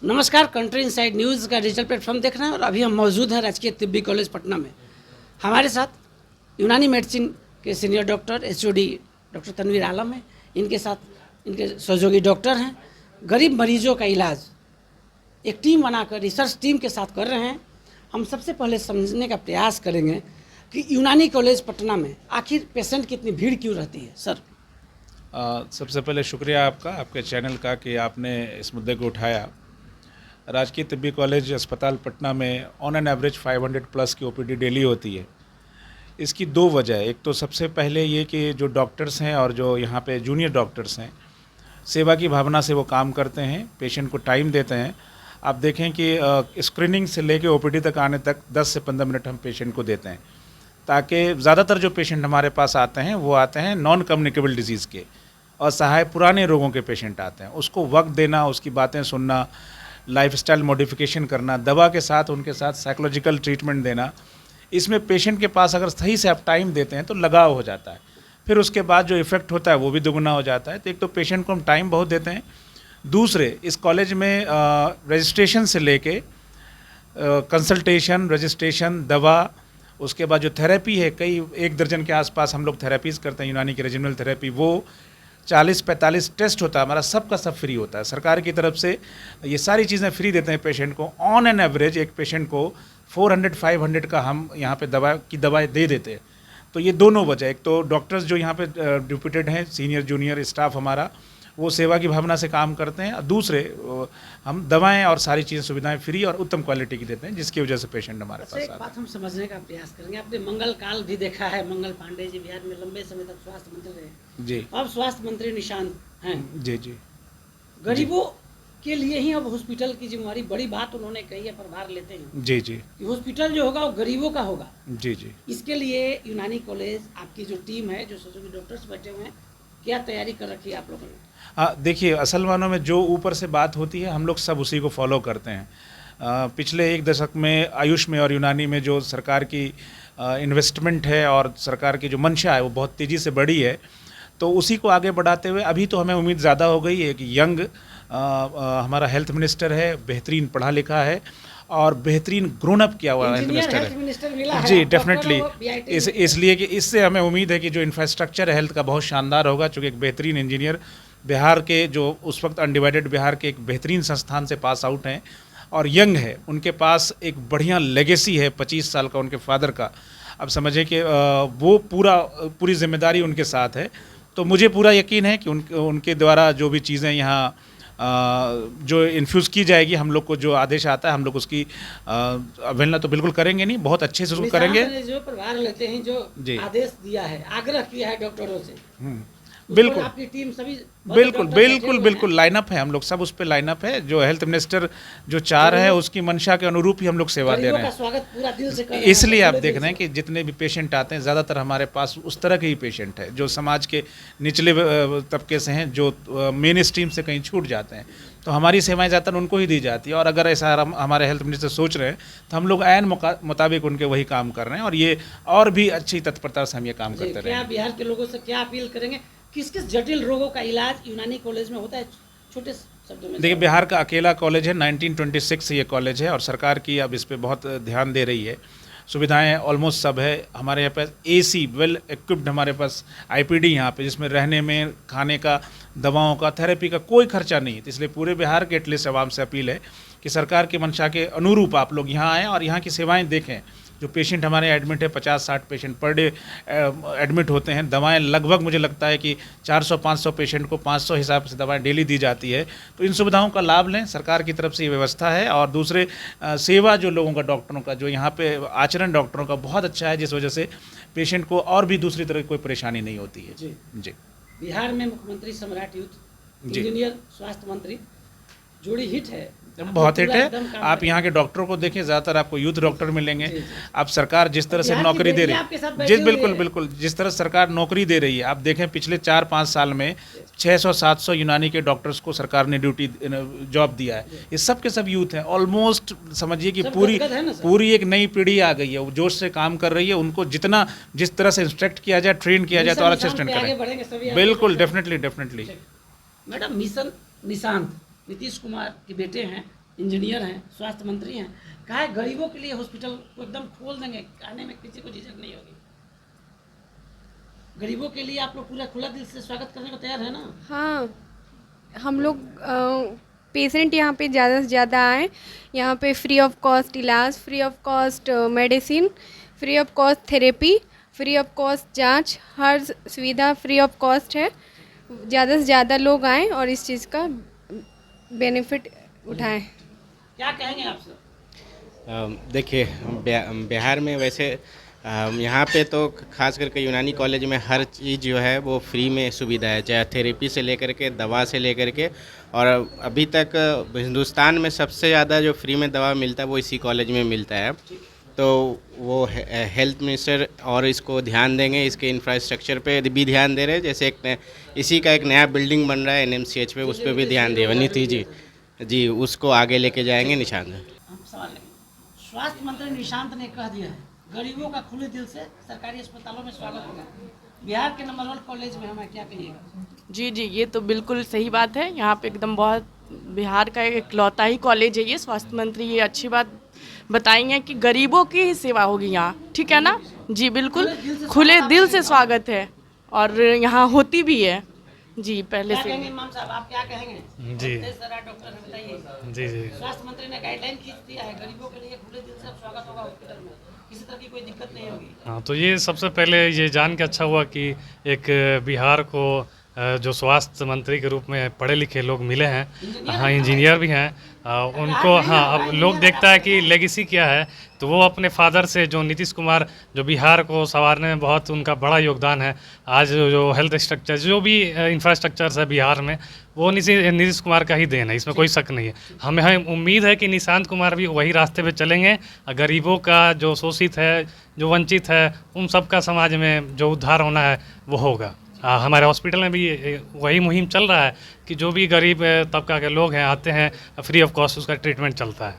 नमस्कार, country inside news का digital platform देख रहे हैं और अभी हम मौजूद हैं राजकीय तिब्बी कॉलेज पटना में। हमारे साथ यूनानी मेडिसिन के senior doctor HOD doctor Tanveer Alam हैं। इनके साथ इनके सहयोगी डॉक्टर हैं। गरीब मरीजों का इलाज एक टीम बनाकर रिसर्च टीम के साथ कर रहे हैं। हम सबसे पहले समझने का प्रयास करेंगे कि यूनानी कॉलेज पटना में आखिर पेशेंट की इतनी भीड़ क्यों रहती है। सर, सबसे पहले शुक्रिया आपका, आपके चैनल का, कि आपने इस मुद्दे को उठाया। राजकीय तिब्बी कॉलेज अस्पताल पटना में ऑन एन एवरेज 500 प्लस की ओपीडी डेली होती है। इसकी दो वजह है। एक तो सबसे पहले ये कि जो डॉक्टर्स हैं और जो यहाँ पे जूनियर डॉक्टर्स हैं, सेवा की भावना से वो काम करते हैं, पेशेंट को टाइम देते हैं। आप देखें कि स्क्रीनिंग से लेके ओपीडी तक आने तक 10 से 15 मिनट हम पेशेंट को देते हैं, ताकि ज़्यादातर जो पेशेंट हमारे पास आते हैं वो आते हैं नॉन कम्युनिकेबल डिजीज़ के, असहाय पुराने रोगों के पेशेंट आते हैं। उसको वक्त देना, उसकी बातें सुनना, लाइफस्टाइल मॉडिफिकेशन करना, दवा के साथ उनके साथ साइकोलॉजिकल ट्रीटमेंट देना, इसमें पेशेंट के पास अगर सही से आप टाइम देते हैं तो लगाव हो जाता है। फिर उसके बाद जो इफ़ेक्ट होता है वो भी दुगना हो जाता है। तो एक तो पेशेंट को हम टाइम बहुत देते हैं। दूसरे, इस कॉलेज में रजिस्ट्रेशन से लेके कंसल्टेशन, रजिस्ट्रेशन, दवा, उसके बाद जो थेरेपी है, कई 1 दर्जन के आसपास हम लोग थेरेपीज़ करते हैं। यूनानी की रीजनल थेरेपी, वो 40-45 टेस्ट होता है हमारा, सबका सब फ्री होता है। सरकार की तरफ से ये सारी चीज़ें फ्री देते हैं पेशेंट को। ऑन एन एवरेज एक पेशेंट को 400-500 का हम यहाँ पे दवाएं दे देते हैं। तो ये दोनों वजह, एक तो डॉक्टर्स जो यहाँ पे डिप्यूटेड हैं, सीनियर जूनियर स्टाफ हमारा, वो सेवा की भावना से काम करते हैं। और दूसरे, हम दवाएं और सारी चीज़ें सुविधाएं फ्री और उत्तम क्वालिटी की देते हैं, जिसकी वजह से पेशेंट हमारे पास एक आते हैं। बात हम समझने का प्रयास करेंगे। आपने मंगल काल भी देखा है। मंगल पांडे जी बिहार में लंबे समय तक स्वास्थ्य मंत्री रहे। जी अब स्वास्थ्य मंत्री निशांत हैं। जी जी गरीबों के लिए ही अब हॉस्पिटल की जिम्मेवारी, बड़ी बात उन्होंने कही है, प्रभार लेते हैं जी जी कि हॉस्पिटल जो होगा वो गरीबों का होगा। जी जी इसके लिए यूनानी कॉलेज, आपकी जो टीम है, जो सहयोगी डॉक्टर्स बैठे हुए हैं, क्या तैयारी कर रखी है आप लोगों ने? देखिए, असल मानों में जो ऊपर से बात होती है हम लोग सब उसी को फॉलो करते हैं। पिछले 1 दशक में आयुष में और यूनानी में जो सरकार की इन्वेस्टमेंट है और सरकार की जो मंशा है वो बहुत तेज़ी से बढ़ी है। तो उसी को आगे बढ़ाते हुए अभी तो हमें उम्मीद ज़्यादा हो गई है कि यंग हमारा हेल्थ मिनिस्टर है, बेहतरीन पढ़ा लिखा है और बेहतरीन ग्रोन अप किया हुआ हेल्थ मिनिस्टर है। जी, डेफिनेटली। इसलिए कि इससे हमें उम्मीद है कि जो इंफ्रास्ट्रक्चर है हेल्थ का बहुत शानदार होगा, चूँकि एक बेहतरीन इंजीनियर बिहार के, जो उस वक्त अनडिवाइडेड बिहार के एक बेहतरीन संस्थान से पास आउट हैं और यंग है, उनके पास एक बढ़िया लेगेसी है 25 साल का उनके फादर का। अब समझे कि वो पूरी जिम्मेदारी उनके साथ है। तो मुझे पूरा यकीन है कि उनके द्वारा जो भी चीज़ें यहाँ जो इन्फ्यूज़ की जाएगी, हम लोग को जो आदेश आता है हम लोग उसकी अवहेलना तो बिल्कुल करेंगे नहीं, बहुत अच्छे से उसको करेंगे। जो प्रभार लेते हैं, जो आदेश दिया है, आग्रह किया है डॉक्टरों से, बिल्कुल आपकी टीम सभी बिल्कुल लाइनअप है। हम लोग सब उस पे लाइनअप है। जो हेल्थ मिनिस्टर जो चाह रहे हैं उसकी मंशा के अनुरूप ही हम लोग सेवा दे रहे हैं। स्वागत पूरा दिल से कर रहे हैं। इसलिए आप देख रहे हैं कि जितने भी पेशेंट आते हैं, ज़्यादातर हमारे पास उस तरह के ही पेशेंट है जो समाज के निचले तबके से हैं, जो मेन स्ट्रीम से कहीं छूट जाते हैं। तो हमारी सेवाएं ज़्यादातर उनको ही दी जाती है। और अगर ऐसा हमारे हेल्थ मिनिस्टर सोच रहे हैं तो हम लोग ऐन मुताबिक उनके वही काम कर रहे हैं और ये और भी अच्छी तत्परता से हम ये काम करते रहेंगे। बिहार के लोगों से क्या अपील करेंगे? किस किस जटिल रोगों का इलाज यूनानी कॉलेज में होता है? छोटे शब्दों में देखिए, बिहार का अकेला कॉलेज है, 1926 से ये कॉलेज है और सरकार की अब इस पे बहुत ध्यान दे रही है। सुविधाएं ऑलमोस्ट सब है हमारे यहाँ पे। एसी वेल इक्विप्ड हमारे पास आईपीडी यहाँ पे, जिसमें रहने में, खाने का, दवाओं का, थेरेपी का कोई खर्चा नहीं है। तो इसलिए पूरे बिहार के एटलीस्ट आवाम से अपील है कि सरकार की मंशा के अनुरूप आप लोग यहाँ आएँ और यहाँ की सेवाएँ देखें। जो पेशेंट हमारे एडमिट है, 50-60 पेशेंट पर डे एडमिट होते हैं। दवाएं लगभग मुझे लगता है कि 400-500 पेशेंट को 500 हिसाब से दवाएं डेली दी जाती है। तो इन सुविधाओं का लाभ लें, सरकार की तरफ से ये व्यवस्था है। और दूसरे, सेवा जो लोगों का, डॉक्टरों का, जो यहाँ पे आचरण डॉक्टरों का बहुत अच्छा है, जिस वजह से पेशेंट को और भी दूसरी तरह की कोई परेशानी नहीं होती है। जी। बिहार में मुख्यमंत्री सम्राट यूथ इंजीनियर स्वास्थ्य मंत्री जोड़ी हिट है, बहुत हिट है। आप यहाँ के डॉक्टरों को देखें, ज़्यादातर आपको यूथ डॉक्टर मिलेंगे। आप सरकार जिस तरह से नौकरी दे रही है, जी बिल्कुल, जिस तरह सरकार नौकरी दे रही है, आप देखें पिछले 4-5 साल में 600-700 यूनानी के डॉक्टर्स को सरकार ने जॉब दिया है। ये सब के सब यूथ हैं। ऑलमोस्ट समझिए कि पूरी एक नई पीढ़ी आ गई है, वो जोश से काम कर रही है। उनको जिस तरह से इंस्ट्रक्ट किया जाए, ट्रेन किया जाए तो और अच्छे स्टैंड करें। बिल्कुल, definitely. Madam, mission Nishant Nitish Kumar के बेटे हैं, इंजीनियर हैं, स्वास्थ्य मंत्री हैं, कहा है गरीबों के लिए हॉस्पिटल को एकदम खोल देंगे, आने में किसी को झिझक नहीं होगी। गरीबों के लिए आप लोग पूरा खुला दिल से स्वागत करने को तैयार है ना? हाँ, हम लोग पेशेंट यहाँ पे ज़्यादा से ज़्यादा आए। यहाँ पे फ्री ऑफ कॉस्ट इलाज, free of cost medicine, free of cost therapy, free of cost जांच, हर सुविधा फ्री ऑफ कॉस्ट है। ज़्यादा से ज़्यादा लोग आएँ और इस चीज़ का बेनिफिट उठाएं। क्या कहेंगे आप सर? देखिए, बिहार में वैसे यहाँ पे तो खास करके यूनानी कॉलेज में हर चीज़ जो है वो फ्री में सुविधा है, चाहे थेरेपी से लेकर के दवा से लेकर के। और अभी तक हिंदुस्तान में सबसे ज़्यादा जो फ्री में दवा मिलता है वो इसी कॉलेज में मिलता है। तो वो हेल्थ मिनिस्टर और इसको ध्यान देंगे, इसके इंफ्रास्ट्रक्चर पे भी ध्यान दे रहे हैं। जैसे इसी का एक नया बिल्डिंग बन रहा है NMCH पे, उस पर भी ध्यान देंगे। नीति जी उसको आगे लेके जाएंगे। निशांत हम सवाल लेंगे। स्वास्थ्य मंत्री निशांत ने कह दिया है गरीबों का खुले दिल से सरकारी अस्पतालों में स्वागत होगा। बिहार के नंबर 1 कॉलेज में हमें क्या कहिएगा? जी, ये तो बिल्कुल सही बात है। यहाँ पे एकदम बहुत बिहार का एक इकलौता ही कॉलेज है ये। स्वास्थ्य मंत्री ये अच्छी बात बताएंगे कि गरीबों की ही सेवा होगी यहाँ, ठीक है ना? जी बिल्कुल, खुले दिल से स्वागत है और यहाँ होती भी है। जी पहले क्या से। कहेंगे इमाम साहब, आप क्या कहेंगे? जी डॉक्टर बताइए। जी स्वास्थ्य मंत्री ने गाइडलाइन खींच दिया है, गरीबों के लिए खुले दिल से स्वागत होगा हॉस्पिटल में, किसी तरह की कोई दिक्कत नहीं होगी। हाँ, तो ये सबसे पहले ये जान के अच्छा हुआ कि एक बिहार को जो स्वास्थ्य मंत्री के रूप में पढ़े लिखे लोग मिले हैं। हाँ, इंजीनियर भी हैं। उनको हाँ, अब लोग देखता है कि लेगेसी क्या है, तो वो अपने फादर से जो नीतीश कुमार जो बिहार को संवारने में बहुत उनका बड़ा योगदान है। आज जो हेल्थ स्ट्रक्चर जो भी इंफ्रास्ट्रक्चर्स है बिहार में वो नीतीश कुमार का ही देन है, इसमें कोई शक नहीं है। हमें उम्मीद है कि निशांत कुमार भी वही रास्ते पे चलेंगे। गरीबों का जो शोषित है, जो वंचित है, उन सब का समाज में जो उद्धार होना है वो होगा। हमारे हॉस्पिटल में भी वही मुहिम चल रहा है कि जो भी गरीब तबका के लोग हैं आते हैं, फ्री ऑफ कॉस्ट उसका ट्रीटमेंट चलता है।